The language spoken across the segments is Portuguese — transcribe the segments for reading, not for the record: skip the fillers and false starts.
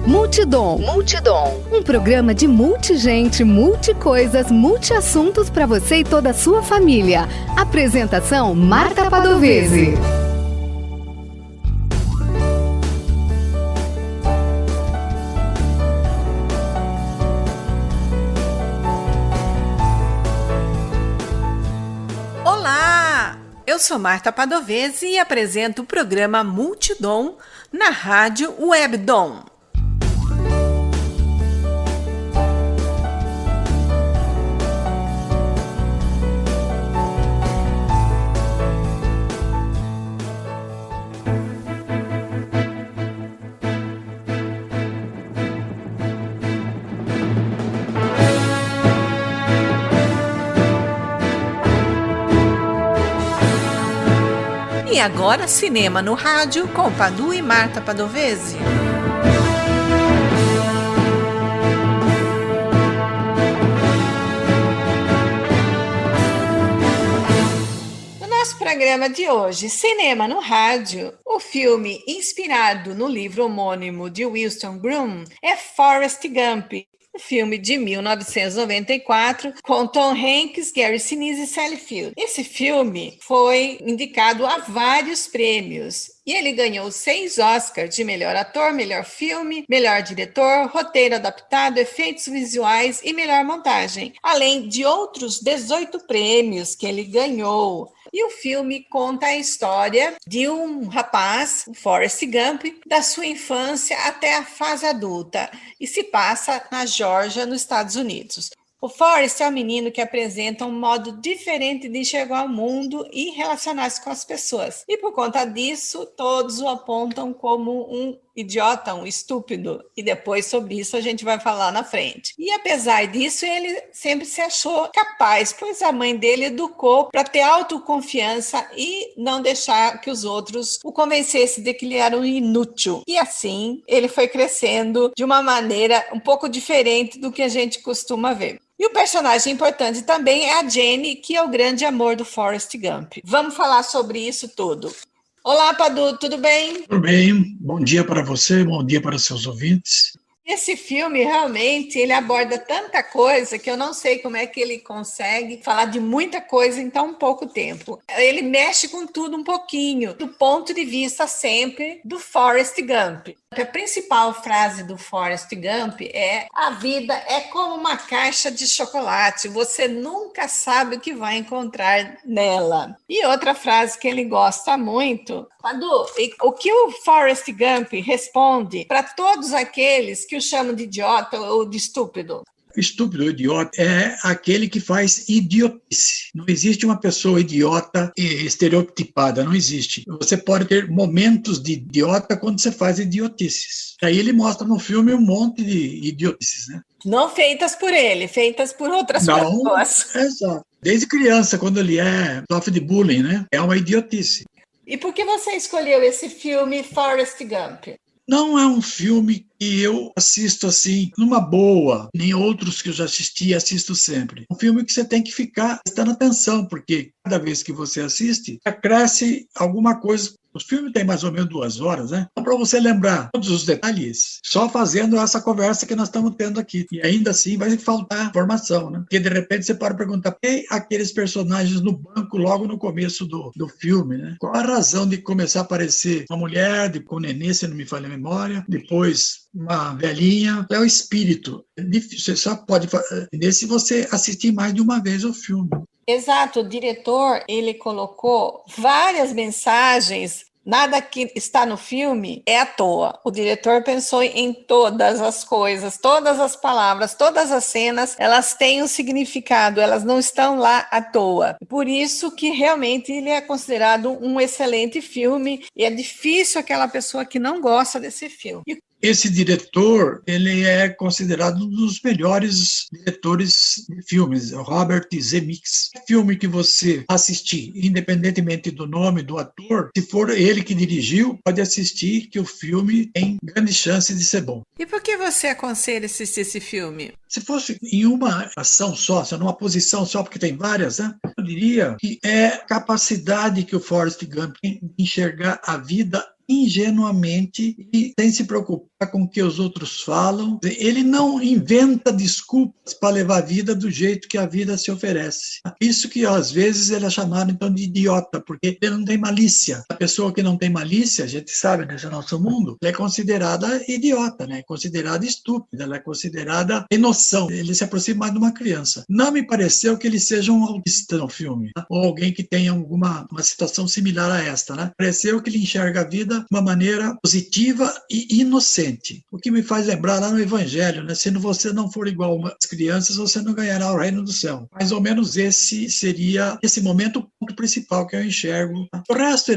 Multidom. Um programa de multigente, multicoisas, multiassuntos para você e toda a sua família. Apresentação: Marta Padovese. Olá! Eu sou Marta Padovese e apresento o programa Multidom na Rádio Webdom. E agora, cinema no rádio com Padu e Marta Padovese. No nosso programa de hoje, Cinema no Rádio, o filme inspirado no livro homônimo de Winston Groom é Forrest Gump, um filme de 1994 com Tom Hanks, Gary Sinise e Sally Field. Esse filme foi indicado a vários prêmios e ele ganhou 6 Oscars de melhor ator, melhor filme, melhor diretor, roteiro adaptado, efeitos visuais e melhor montagem, além de outros 18 prêmios que ele ganhou. E o filme conta a história de um rapaz, o Forrest Gump, da sua infância até a fase adulta e se passa na Geórgia, nos Estados Unidos. O Forrest é um menino que apresenta um modo diferente de enxergar o mundo e relacionar-se com as pessoas. E por conta disso, todos o apontam como um idiota, um estúpido. E depois sobre isso a gente vai falar na frente. E apesar disso, ele sempre se achou capaz, pois a mãe dele educou para ter autoconfiança e não deixar que os outros o convencessem de que ele era um inútil. E assim, ele foi crescendo de uma maneira um pouco diferente do que a gente costuma ver. E o personagem importante também é a Jenny, que é o grande amor do Forrest Gump. Vamos falar sobre isso tudo. Olá, Padu, tudo bem? Tudo bem, bom dia para você, bom dia para os seus ouvintes. Esse filme, realmente, ele aborda tanta coisa que eu não sei como é que ele consegue falar de muita coisa em tão pouco tempo. Ele mexe com tudo um pouquinho, do ponto de vista sempre do Forrest Gump. A principal frase do Forrest Gump é: a vida é como uma caixa de chocolate, você nunca sabe o que vai encontrar nela. E outra frase que ele gosta muito: Padu, o que o Forrest Gump responde para todos aqueles que o chamam de idiota ou de estúpido? Estúpido ou idiota é aquele que faz idiotice. Não existe uma pessoa idiota e estereotipada, não existe. Você pode ter momentos de idiota quando você faz idiotices. Aí ele mostra no filme um monte de idiotices, né? Não feitas por ele, feitas por outras pessoas. Exato. Desde criança, quando ele sofre de bullying, né? É uma idiotice. E por que você escolheu esse filme, Forrest Gump? Não é um filme que eu assisto assim, numa boa, nem outros que eu já assisti e assisto sempre. É um filme que você tem que ficar prestando atenção, porque cada vez que você assiste, acresce alguma coisa. O filme tem mais ou menos 2 horas, né? Então, para você lembrar todos os detalhes, só fazendo essa conversa que nós estamos tendo aqui. E ainda assim vai faltar informação, né? Porque de repente você pode perguntar: quem aqueles personagens no banco logo no começo do filme, né? Qual a razão de começar a aparecer uma mulher com nenê, se não me falha a memória, depois uma velhinha? É o espírito. Você só pode entender se você assistir mais de uma vez o filme. Exato, o diretor, ele colocou várias mensagens, nada que está no filme é à toa. O diretor pensou em todas as coisas, todas as palavras, todas as cenas, elas têm um significado, elas não estão lá à toa. Por isso que realmente ele é considerado um excelente filme e é difícil aquela pessoa que não gosta desse filme. Esse diretor, ele é considerado um dos melhores diretores de filmes, Robert Zemeckis. Filme que você assistir, independentemente do nome do ator, se for ele que dirigiu, pode assistir que o filme tem grande chance de ser bom. E por que você aconselha assistir esse filme? Se fosse em uma ação só, numa posição só, porque tem várias, né? Eu diria que é a capacidade que o Forrest Gump tem de enxergar a vida ingenuamente e sem se preocupar com o que os outros falam. Ele não inventa desculpas para levar a vida do jeito que a vida se oferece. Isso que às vezes ele é chamado então de idiota, porque ele não tem malícia. A pessoa que não tem malícia, a gente sabe nesse nosso mundo, ela é considerada idiota, né? É considerada estúpida, ela é considerada sem noção. Ele se aproxima mais de uma criança. Não me pareceu que ele seja um autista no filme, tá? Ou alguém que tenha uma situação similar a esta, né? Pareceu que ele enxerga a vida de uma maneira positiva e inocente. O que me faz lembrar lá no Evangelho, né? Se você não for igual às crianças, você não ganhará o reino do céu. Mais ou menos esse seria, esse momento, o ponto principal que eu enxergo. Tá? O resto,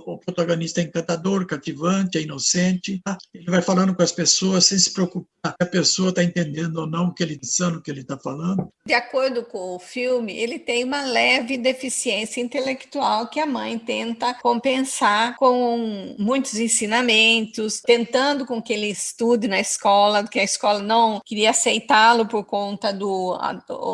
o protagonista é encantador, cativante, é inocente. Tá? Ele vai falando com as pessoas sem se preocupar se a pessoa está entendendo ou não o que ele está dizendo, o que ele está falando. De acordo com o filme, ele tem uma leve deficiência intelectual que a mãe tenta compensar com muitos ensinamentos, tentando com que ele estude na escola, que a escola não queria aceitá-lo por conta do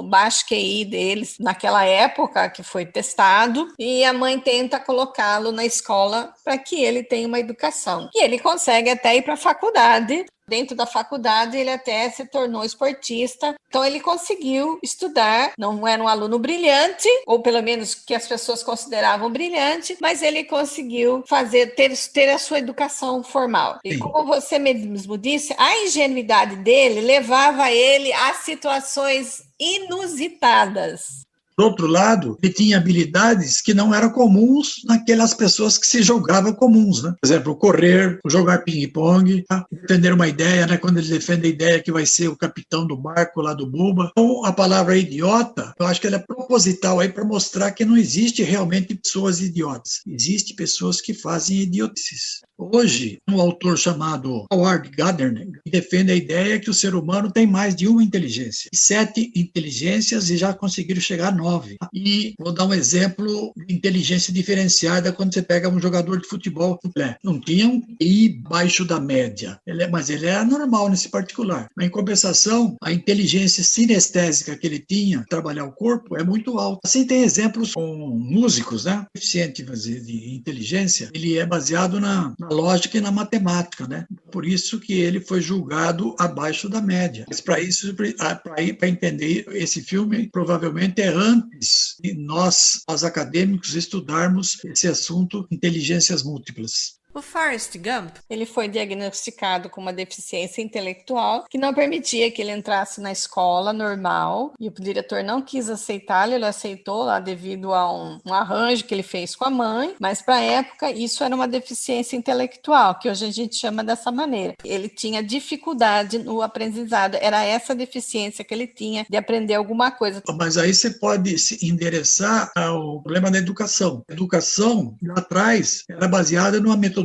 baixo QI deles naquela época, que foi testado, e a mãe tenta colocá-lo na escola para que ele tenha uma educação. E ele consegue até ir para a faculdade. Dentro da faculdade, ele até se tornou esportista. Então, ele conseguiu estudar. Não era um aluno brilhante, ou pelo menos que as pessoas consideravam brilhante, mas ele conseguiu ter a sua educação formal. E como você mesmo disse, a ingenuidade dele levava ele a situações inusitadas. Por outro lado, ele tinha habilidades que não eram comuns naquelas pessoas que se julgavam comuns, né? Por exemplo, correr, jogar ping-pong, tá? Defender uma ideia, né? Quando ele defende a ideia que vai ser o capitão do barco lá do Buba. Então, a palavra idiota, eu acho que ela é proposital aí para mostrar que não existe realmente pessoas idiotas. Existem pessoas que fazem idiotices. Hoje, um autor chamado Howard Gardner defende a ideia que o ser humano tem mais de uma inteligência. 7 inteligências e já conseguiram chegar a 9. E vou dar um exemplo de inteligência diferenciada quando você pega um jogador de futebol. Não tinha um QI baixo da média, mas ele era normal nesse particular. Mas, em compensação, a inteligência sinestésica que ele tinha, trabalhar o corpo, é muito alta. Assim, tem exemplos com músicos, né? O coeficiente de inteligência, ele é baseado na lógica e na matemática, né? Por isso que ele foi julgado abaixo da média. Mas para entender esse filme, provavelmente é antes de nós acadêmicos, estudarmos esse assunto, inteligências múltiplas. O Forrest Gump, ele foi diagnosticado com uma deficiência intelectual que não permitia que ele entrasse na escola normal, e o diretor não quis aceitá-lo. Ele aceitou lá devido a um arranjo que ele fez com a mãe, mas para a época isso era uma deficiência intelectual, que hoje a gente chama dessa maneira. Ele tinha dificuldade no aprendizado, era essa deficiência que ele tinha de aprender alguma coisa. Mas aí você pode se endereçar ao problema da educação. A educação, lá atrás, era baseada numa metodologia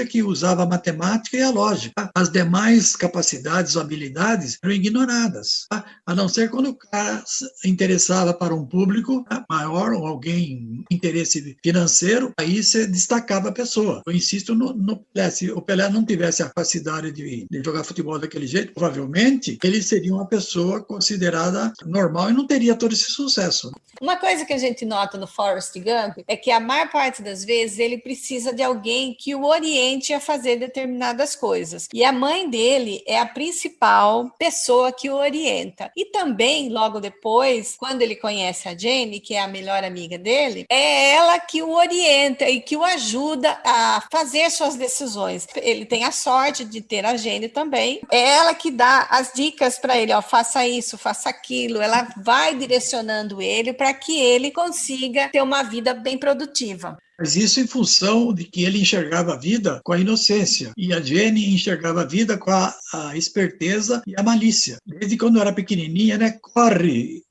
que usava a matemática e a lógica. As demais capacidades ou habilidades eram ignoradas, a não ser quando o cara se interessava para um público maior ou alguém interesse financeiro, aí você destacava a pessoa. Eu insisto no Pelé. Se o Pelé não tivesse a capacidade de jogar futebol daquele jeito, provavelmente ele seria uma pessoa considerada normal e não teria todo esse sucesso. Uma coisa que a gente nota no Forrest Gump é que a maior parte das vezes ele precisa de alguém que o oriente a fazer determinadas coisas. E a mãe dele é a principal pessoa que o orienta. E também, logo depois, quando ele conhece a Jane, que é a melhor amiga dele, é ela que o orienta e que o ajuda a fazer suas decisões. Ele tem a sorte de ter a Jane também. É ela que dá as dicas para ele, faça isso, faça aquilo. Ela vai direcionando ele para que ele consiga ter uma vida bem produtiva. Mas isso em função de que ele enxergava a vida com a inocência e a Jenny enxergava a vida com a esperteza e a malícia. Desde quando era pequenininha, né? Corre,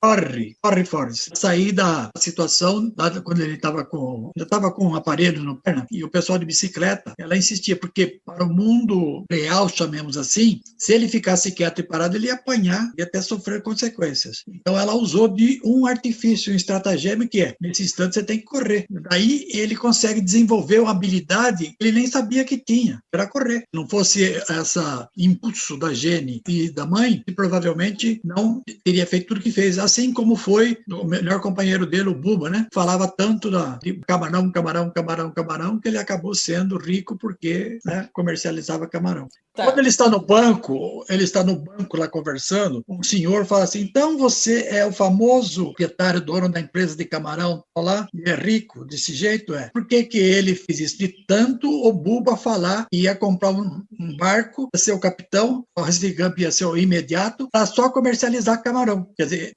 Forrest. Sair da situação, quando ele estava com um aparelho no perna, e o pessoal de bicicleta, ela insistia, porque para o mundo real, chamemos assim, se ele ficasse quieto e parado, ele ia apanhar e até sofrer consequências. Então ela usou de um artifício, um estratagema que nesse instante você tem que correr. Daí ele ele consegue desenvolver uma habilidade que ele nem sabia que tinha, era correr. Se não fosse esse impulso da Jenny e da mãe, ele provavelmente não teria feito tudo que fez, assim como foi o melhor companheiro dele, o Bubba, né? Falava tanto de camarão, camarão, camarão, camarão, que ele acabou sendo rico porque, né, comercializava camarão. Tá. Quando ele está no banco lá conversando, um senhor fala assim, então você é o famoso proprietário, dono da empresa de camarão, lá, e é rico desse jeito? Por que ele fez isso? De tanto o Bubba falar que ia comprar um barco, ia ser o capitão, o Forrest Gump ia ser o imediato, para só comercializar camarão. Quer dizer,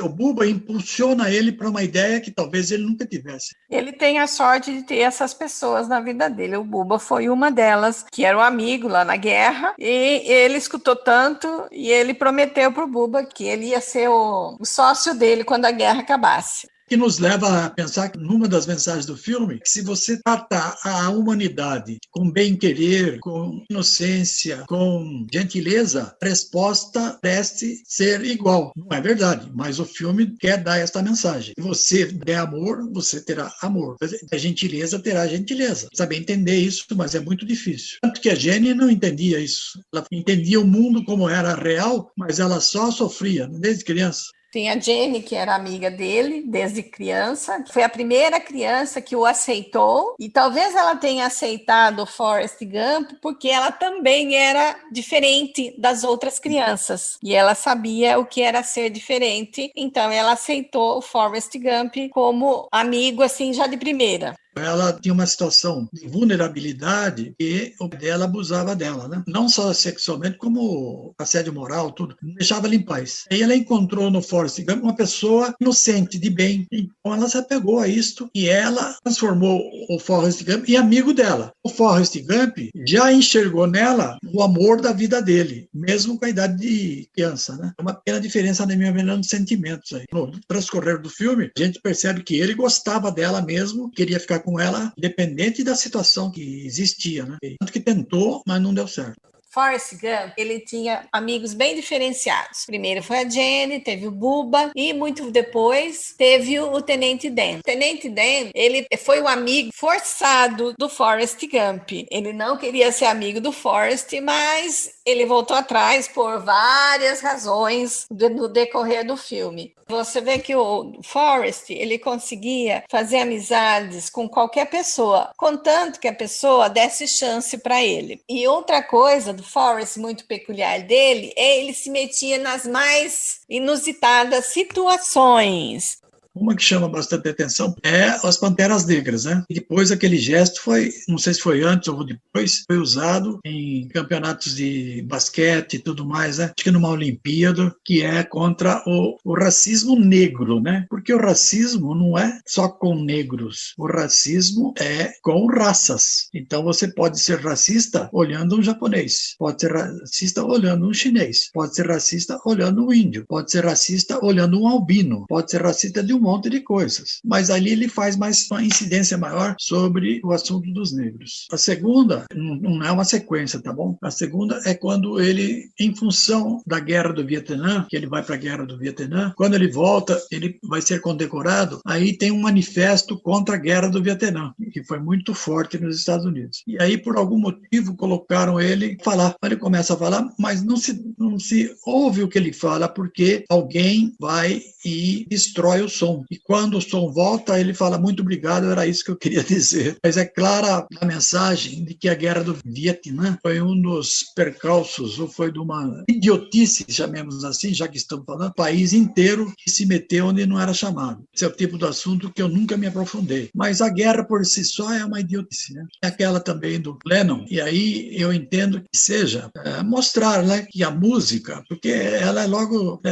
o Bubba impulsiona ele para uma ideia que talvez ele nunca tivesse. Ele tem a sorte de ter essas pessoas na vida dele. O Bubba foi uma delas, que era um amigo lá na guerra, e ele escutou tanto e ele prometeu para o Bubba que ele ia ser o sócio dele quando a guerra acabasse. Que nos leva a pensar que numa das mensagens do filme, que se você tratar a humanidade com bem-querer, com inocência, com gentileza, a resposta parece ser igual. Não é verdade, mas o filme quer dar esta mensagem. Se você der amor, você terá amor. A gentileza terá gentileza. Saber entender isso, mas é muito difícil. Tanto que a Jenny não entendia isso. Ela entendia o mundo como era real, mas ela só sofria, desde criança. Tem a Jenny, que era amiga dele desde criança. Foi a primeira criança que o aceitou. E talvez ela tenha aceitado o Forrest Gump porque ela também era diferente das outras crianças. E ela sabia o que era ser diferente. Então, ela aceitou o Forrest Gump como amigo, assim, já de primeira. Ela tinha uma situação de vulnerabilidade e o pai dela abusava dela, né? Não só sexualmente, como assédio moral, tudo. Não deixava ela em paz. Aí ela encontrou no Forrest Gump uma pessoa inocente, de bem. Então ela se apegou a isto e ela transformou o Forrest Gump em amigo dela. O Forrest Gump já enxergou nela o amor da vida dele, mesmo com a idade de criança, né? É uma pequena diferença, na minha opinião, de sentimentos aí. No transcorrer do filme, a gente percebe que ele gostava dela mesmo, queria ficar com ela, independente da situação que existia, né? Tanto que tentou, mas não deu certo. Forrest Gump, ele tinha amigos bem diferenciados. Primeiro foi a Jenny, teve o Bubba e muito depois teve o Tenente Dan. O Tenente Dan, ele foi um amigo forçado do Forrest Gump. Ele não queria ser amigo do Forrest, mas ele voltou atrás por várias razões no decorrer do filme. Você vê que o Forrest, ele conseguia fazer amizades com qualquer pessoa, contanto que a pessoa desse chance para ele. E outra coisa do Forrest, muito peculiar dele, é ele se metia nas mais inusitadas situações. Uma que chama bastante atenção é as Panteras Negras, né? E depois aquele gesto foi, não sei se foi antes ou depois, foi usado em campeonatos de basquete e tudo mais, né? Acho que numa Olimpíada, que é contra o racismo negro, né? Porque o racismo não é só com negros, o racismo é com raças. Então você pode ser racista olhando um japonês, pode ser racista olhando um chinês, pode ser racista olhando um índio, pode ser racista olhando um albino, pode ser racista de um monte de coisas, mas ali ele faz mais uma incidência maior sobre o assunto dos negros. A segunda não é uma sequência, tá bom? A segunda é quando ele, em função da guerra do Vietnã, que ele vai para a guerra do Vietnã, quando ele volta, ele vai ser condecorado, aí tem um manifesto contra a guerra do Vietnã, que foi muito forte nos Estados Unidos. E aí, por algum motivo, colocaram ele falar. Ele começa a falar, mas não se ouve o que ele fala, porque alguém vai e destrói o som. E quando o som volta, ele fala, muito obrigado, era isso que eu queria dizer. Mas é clara a mensagem de que a guerra do Vietnã foi um dos percalços, ou foi de uma idiotice, chamemos assim, já que estamos falando, país inteiro que se meteu onde não era chamado. Esse é o tipo de assunto que eu nunca me aprofundei. Mas a guerra por si só é uma idiotice, né? É aquela também do Lennon, e aí eu entendo que seja mostrar, né, que a música, porque ela é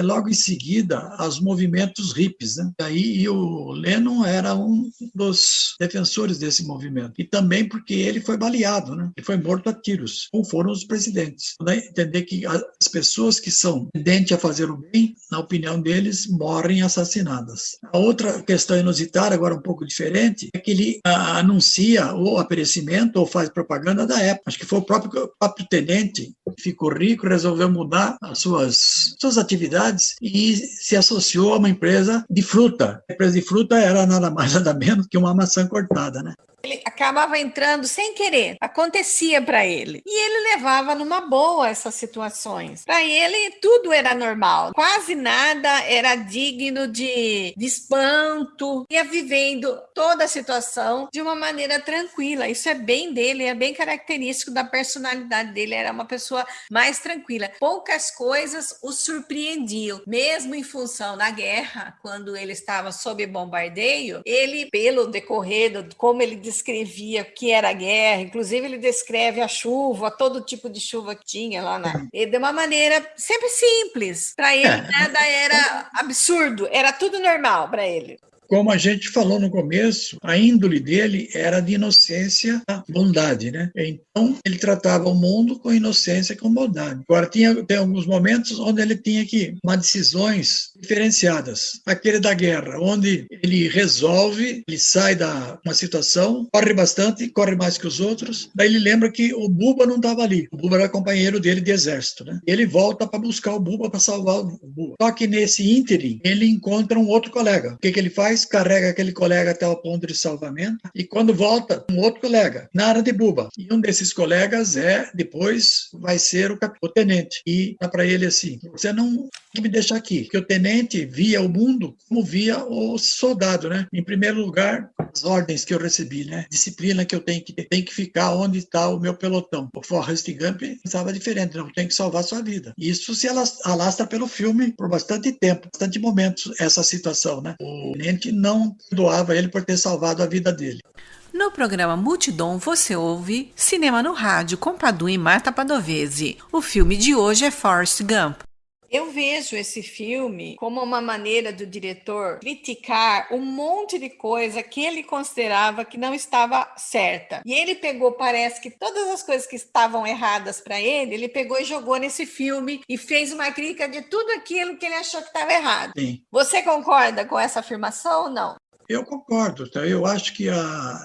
logo em seguida aos movimentos hippies, né? E o Lennon era um dos defensores desse movimento. E também porque ele foi baleado, né? Ele foi morto a tiros, como foram os presidentes. Entender que as pessoas que são tendentes a fazer o bem, na opinião deles, morrem assassinadas. A outra questão inusitada, agora um pouco diferente, é que ele anuncia o aparecimento ou faz propaganda da Apple. Acho que foi o próprio tenente que ficou rico, resolveu mudar as suas atividades e se associou a uma empresa de fruta. A empresa de fruta era nada mais nada menos que uma maçã cortada, né? Ele acabava entrando sem querer, acontecia para ele. E ele levava numa boa essas situações. Para ele, tudo era normal, quase nada era digno de espanto. Ia vivendo toda a situação de uma maneira tranquila. Isso é bem dele, é bem característico da personalidade dele. Era uma pessoa mais tranquila. Poucas coisas o surpreendiam, mesmo em função da guerra, quando ele estava sob bombardeio. Ele, pelo decorrer de como ele descrevia o que era a guerra, inclusive ele descreve a chuva, todo tipo de chuva que tinha lá de uma maneira sempre simples. Para ele nada era absurdo, era tudo normal para ele. Como a gente falou no começo, a índole dele era de inocência, bondade, né? Então, ele tratava o mundo com inocência e com bondade. Agora, tem alguns momentos onde ele tinha que tomar decisões diferenciadas. Aquele da guerra, onde ele resolve, ele sai da uma situação, corre bastante, corre mais que os outros, daí ele lembra que o Bubba não estava ali. O Bubba era companheiro dele de exército, né? Ele volta para buscar o Bubba, para salvar o Bubba. Só que nesse ínterim, ele encontra um outro colega. O que ele faz? Carrega aquele colega até o ponto de salvamento e quando volta, um outro colega, na área de Bubba. E um desses colegas depois vai ser o tenente. E dá para ele assim, você não tem que me deixar aqui, porque o tenente via o mundo como via o soldado, né? Em primeiro lugar, as ordens que eu recebi, né? Disciplina que eu tenho que ficar onde está o meu pelotão. O Forrest Gump estava diferente, não tem que salvar a sua vida. Isso se alastra pelo filme por bastante tempo, bastante momentos, essa situação, né? O tenente não perdoava ele por ter salvado a vida dele. No programa Multidom você ouve Cinema no Rádio com Padu e Marta Padovese. O filme de hoje é Forrest Gump. Eu vejo esse filme como uma maneira do diretor criticar um monte de coisa que ele considerava que não estava certa. E ele pegou, parece que todas as coisas que estavam erradas para ele pegou e jogou nesse filme e fez uma crítica de tudo aquilo que ele achou que estava errado. Sim. Você concorda com essa afirmação ou não? Eu concordo, tá? Eu acho que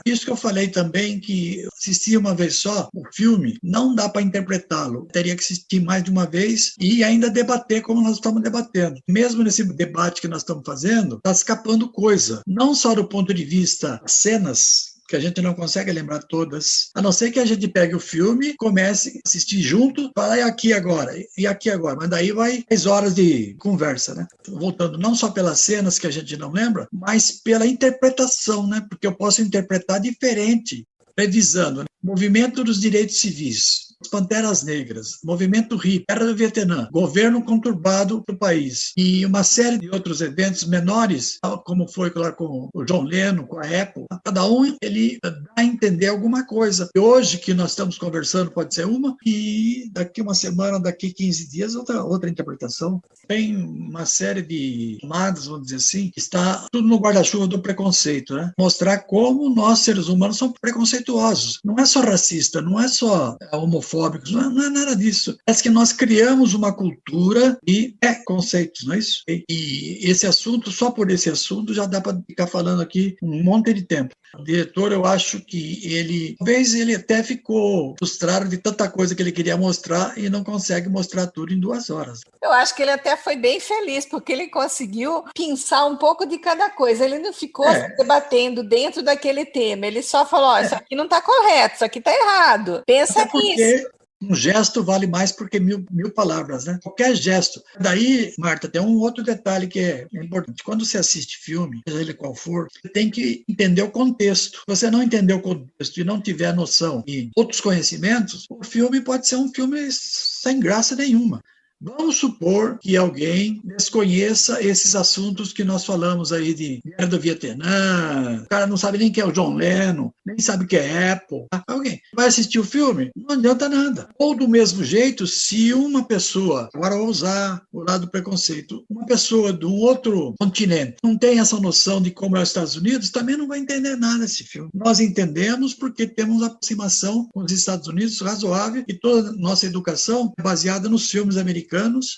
isso que eu falei também, que assistir uma vez só o filme, não dá para interpretá-lo. Teria que assistir mais de uma vez e ainda debater como nós estamos debatendo. Mesmo nesse debate que nós estamos fazendo, está escapando coisa. Não só do ponto de vista cenas, que a gente não consegue lembrar todas, a não ser que a gente pegue o filme, comece a assistir junto, fala, e aqui agora, mas daí vai 10 horas de conversa, né? Voltando não só pelas cenas que a gente não lembra, mas pela interpretação, né? Porque eu posso interpretar diferente, revisando, né? Movimento dos direitos civis, as Panteras Negras, Movimento hippie, Guerra do Vietnã, governo conturbado do país e uma série de outros eventos menores, como foi, claro, com o John Lennon, com a Apple. Cada um, ele dá a entender alguma coisa. E hoje que nós estamos conversando pode ser uma e daqui uma semana, daqui 15 dias, outra interpretação. Tem uma série de tomadas, vamos dizer assim, que está tudo no guarda-chuva do preconceito, né? Mostrar como nós, seres humanos, somos preconceituosos. Não é só racista, não é só homofóbicos, não é nada disso. É que nós criamos uma cultura de conceitos, não é isso? E esse assunto, só por esse assunto, já dá para ficar falando aqui um monte de tempo. O diretor, eu acho que talvez ele até ficou frustrado de tanta coisa que ele queria mostrar e não consegue mostrar tudo em 2 horas. Eu acho que ele até foi bem feliz, porque ele conseguiu pensar um pouco de cada coisa. Ele não ficou se debatendo dentro daquele tema. Ele só falou, isso aqui não está correto, isso aqui está errado. Pensa nisso. Um gesto vale mais porque mil palavras, né? Qualquer gesto. Daí, Marta, tem um outro detalhe que é importante. Quando você assiste filme, seja ele qual for, você tem que entender o contexto. Se você não entender o contexto e não tiver noção e outros conhecimentos, o filme pode ser um filme sem graça nenhuma. Vamos supor que alguém desconheça esses assuntos que nós falamos aí de Guerra do Vietnã, o cara não sabe nem quem é o John Lennon, nem sabe o que é Apple. Alguém vai assistir o filme? Não adianta nada. Ou do mesmo jeito, se uma pessoa, agora eu vou usar o lado do preconceito, uma pessoa de um outro continente não tem essa noção de como é os Estados Unidos, também não vai entender nada desse filme. Nós entendemos porque temos aproximação com os Estados Unidos razoável e toda a nossa educação é baseada nos filmes americanos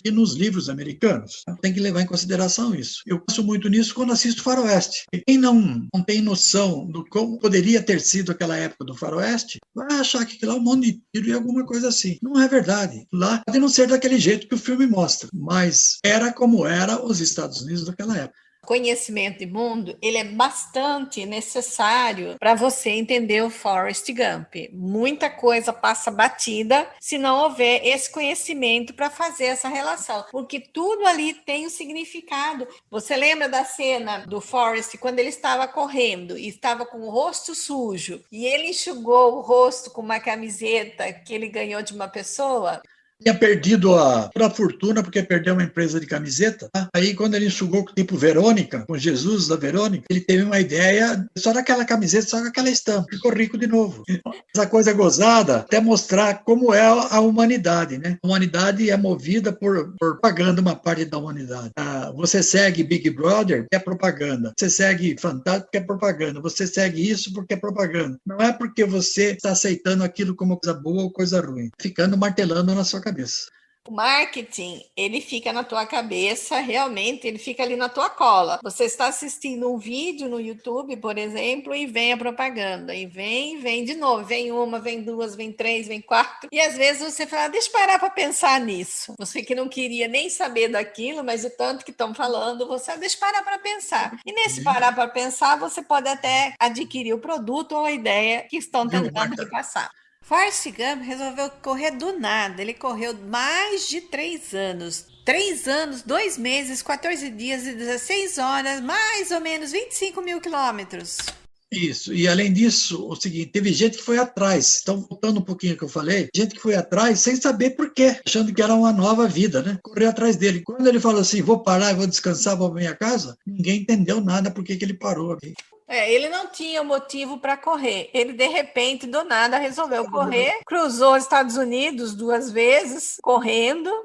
e nos livros americanos. Tem que levar em consideração isso. Eu penso muito nisso quando assisto Faroeste. E quem não tem noção do como poderia ter sido aquela época do Faroeste, vai achar que lá é um monte de tiro e alguma coisa assim. Não é verdade. Lá pode não ser daquele jeito que o filme mostra, mas era como era os Estados Unidos daquela época. conhecimento de mundo, ele é bastante necessário para você entender o Forrest Gump. Muita coisa passa batida se não houver esse conhecimento para fazer essa relação, porque tudo ali tem um significado. Você lembra da cena do Forrest quando ele estava correndo e estava com o rosto sujo e ele enxugou o rosto com uma camiseta que ele ganhou de uma pessoa? Tinha perdido a fortuna porque perdeu uma empresa de camiseta. Tá? Aí, quando ele enxugou tipo Verônica, com Jesus da Verônica, ele teve uma ideia só daquela camiseta, só com aquela estampa. Ficou rico de novo. Essa coisa gozada, até mostrar como é a humanidade, né? A humanidade é movida por propaganda, uma parte da humanidade. Você segue Big Brother, que é propaganda. Você segue Fantástico, que é propaganda. Você segue isso porque é propaganda. Não é porque você está aceitando aquilo como coisa boa ou coisa ruim. Ficando martelando na sua cabeça. O marketing, ele fica na tua cabeça, realmente, ele fica ali na tua cola. Você está assistindo um vídeo no YouTube, por exemplo, e vem a propaganda, e vem de novo, vem uma, vem duas, vem três, vem quatro, e às vezes você fala, deixa eu parar para pensar nisso. Você que não queria nem saber daquilo, mas o tanto que estão falando, você deixa eu parar para pensar. E nesse parar para pensar, você pode até adquirir o produto ou a ideia que estão tentando te passar. Forrest Gump resolveu correr do nada. Ele correu mais de 3 anos. 3 anos, 2 meses, 14 dias e 16 horas, mais ou menos 25 mil quilômetros. Isso, e além disso, o seguinte, teve gente que foi atrás, então voltando um pouquinho que eu falei, gente que foi atrás sem saber por quê, achando que era uma nova vida, né? Correu atrás dele. Quando ele falou assim, vou parar, vou descansar, vou pra minha casa, ninguém entendeu nada por que ele parou aqui. Ele não tinha motivo para correr. Ele, de repente, do nada, resolveu correr. Cruzou os Estados Unidos 2 vezes,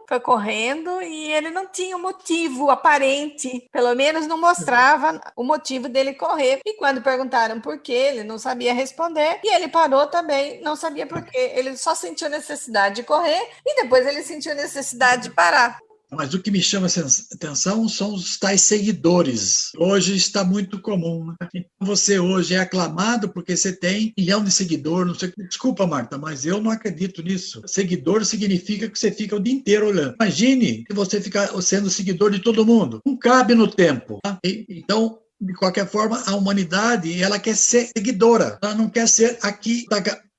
foi correndo, e ele não tinha um motivo aparente. Pelo menos não mostrava o motivo dele correr. E quando perguntaram por quê, ele não sabia responder. E ele parou também, não sabia por quê. Ele só sentiu necessidade de correr e depois ele sentiu necessidade de parar. Mas o que me chama a atenção são os tais seguidores. Hoje está muito comum. Né? Então você hoje é aclamado porque você tem 1 milhão de seguidores. Não sei. Desculpa, Marta, mas eu não acredito nisso. Seguidor significa que você fica o dia inteiro olhando. Imagine que você fica sendo seguidor de todo mundo. Não cabe no tempo. Tá? Então, de qualquer forma, a humanidade ela quer ser seguidora. Ela não quer ser aqui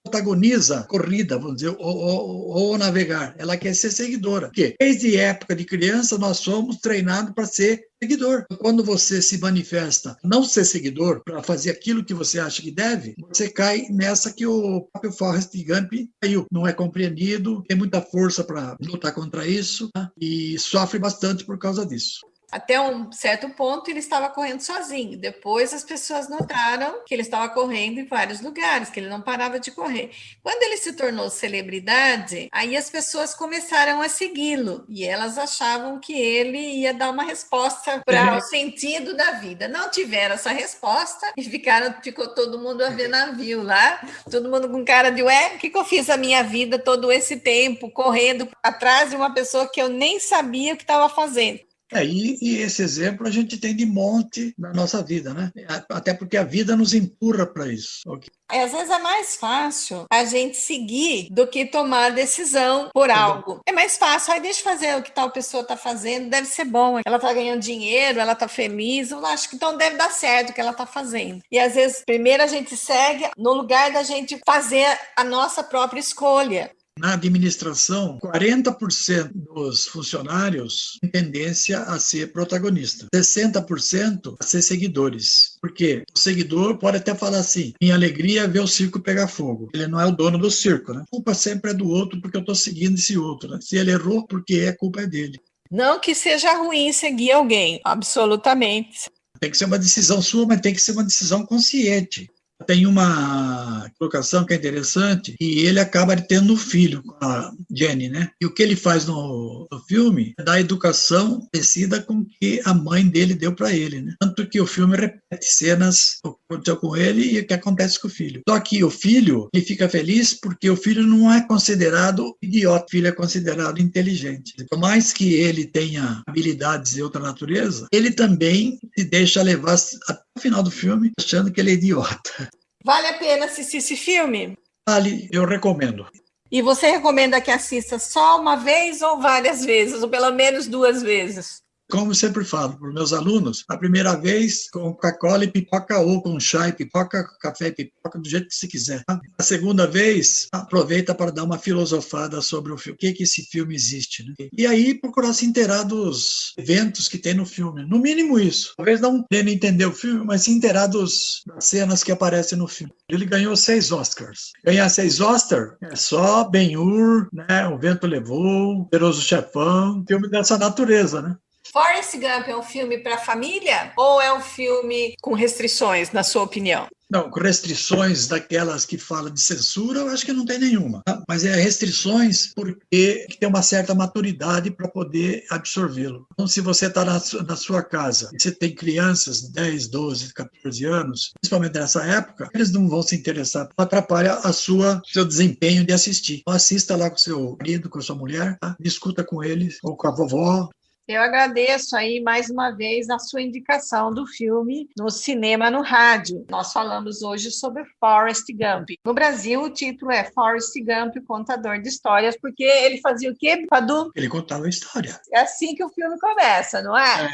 protagoniza corrida, vamos dizer, ou navegar. Ela quer ser seguidora. Porque desde época de criança nós somos treinados para ser seguidor. Quando você se manifesta não ser seguidor, para fazer aquilo que você acha que deve, você cai nessa que o próprio Forrest Gump caiu. Não é compreendido, tem muita força para lutar contra isso, tá? E sofre bastante por causa disso. Até um certo ponto, ele estava correndo sozinho. Depois, as pessoas notaram que ele estava correndo em vários lugares, que ele não parava de correr. Quando ele se tornou celebridade, aí as pessoas começaram a segui-lo. E elas achavam que ele ia dar uma resposta para o sentido da vida. Não tiveram essa resposta e ficou todo mundo a ver navio lá. Todo mundo com cara de, o que eu fiz a minha vida todo esse tempo, correndo atrás de uma pessoa que eu nem sabia o que estava fazendo. E esse exemplo a gente tem de monte na nossa vida, né? Até porque a vida nos empurra para isso. Okay? Às vezes é mais fácil a gente seguir do que tomar decisão por algo. É mais fácil, deixa eu fazer o que tal pessoa está fazendo, deve ser bom. Ela está ganhando dinheiro, ela está feliz, eu acho que então deve dar certo o que ela está fazendo. E às vezes, primeiro a gente segue no lugar da gente fazer a nossa própria escolha. Na administração, 40% dos funcionários têm tendência a ser protagonista, 60% a ser seguidores. Por quê? O seguidor pode até falar assim, minha alegria é ver o circo pegar fogo. Ele não é o dono do circo, né? A culpa sempre é do outro porque eu estou seguindo esse outro. Né? Se ele errou, porque a culpa é dele. Não que seja ruim seguir alguém, absolutamente. Tem que ser uma decisão sua, mas tem que ser uma decisão consciente. Tem uma colocação que é interessante e ele acaba tendo um filho com a Jenny, né? E o que ele faz no filme é dar a educação parecida com o que a mãe dele deu para ele, né? Tanto que o filme repete cenas que aconteceu com ele e o que acontece com o filho. Só que o filho, ele fica feliz porque o filho não é considerado idiota, o filho é considerado inteligente. Por mais que ele tenha habilidades de outra natureza, ele também se deixa levar até o final do filme achando que ele é idiota. Vale a pena assistir esse filme? Vale, eu recomendo. E você recomenda que assista só uma vez ou várias vezes, ou pelo menos 2 vezes? Como eu sempre falo para os meus alunos, a primeira vez com Coca-Cola e pipoca, ou com chá e pipoca, café e pipoca, do jeito que você quiser. A segunda vez, aproveita para dar uma filosofada sobre o filme, o que esse filme existe, né? E aí procurar se inteirar dos eventos que tem no filme. No mínimo isso. Talvez não tendo entender o filme, mas se inteirar das cenas que aparecem no filme. Ele ganhou 6 Oscars. Ganhar 6 Oscars é só Ben-Hur, né? O Vento Levou, Poderoso Chefão, filme dessa natureza, né? Forrest Gump é um filme para família ou é um filme com restrições, na sua opinião? Não, com restrições daquelas que falam de censura, eu acho que não tem nenhuma. Tá? Mas é restrições porque tem uma certa maturidade para poder absorvê-lo. Então, se você está na sua casa e você tem crianças de 10, 12, 14 anos, principalmente nessa época, eles não vão se interessar. Atrapalha seu desempenho de assistir. Então, assista lá com seu marido, com a sua mulher, tá? Discuta com eles ou com a vovó. Eu agradeço aí mais uma vez a sua indicação do filme no Cinema no Rádio. Nós falamos hoje sobre Forrest Gump. No Brasil, o título é Forrest Gump, Contador de Histórias, porque ele fazia o quê, Padu? Ele contava a história. É assim que o filme começa, não é?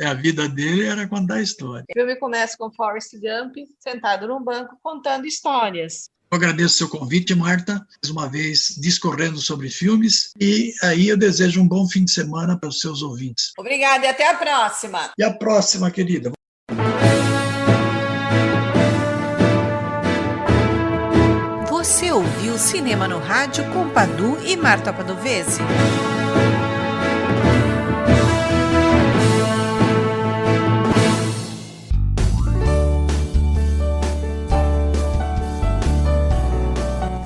A vida dele era contar a história. O filme começa com Forrest Gump sentado num banco contando histórias. Eu agradeço o seu convite, Marta, mais uma vez discorrendo sobre filmes, e aí eu desejo um bom fim de semana para os seus ouvintes. Obrigada e até a próxima. E a próxima, querida. Você ouviu Cinema no Rádio com Padu e Marta Padovese.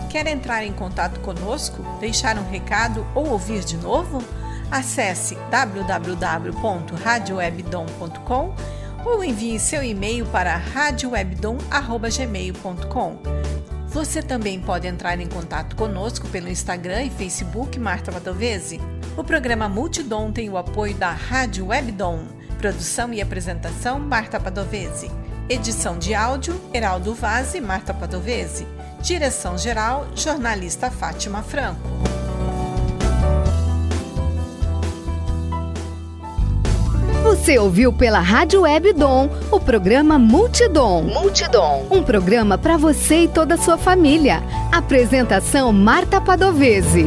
Quer entrar em contato conosco, deixar um recado ou ouvir de novo? Acesse www.radiowebdom.com ou envie seu e-mail para radiowebdom@gmail.com. Você também pode entrar em contato conosco pelo Instagram e Facebook Marta Padovese. O programa Multidom tem o apoio da Rádio Webdom. Produção e apresentação Marta Padovese. Edição de áudio Heraldo Vaz e Marta Padovese. Direção-geral, jornalista Fátima Franco. Você ouviu pela Rádio Web Dom o programa Multidom. Um programa para você e toda a sua família. Apresentação Marta Padovese.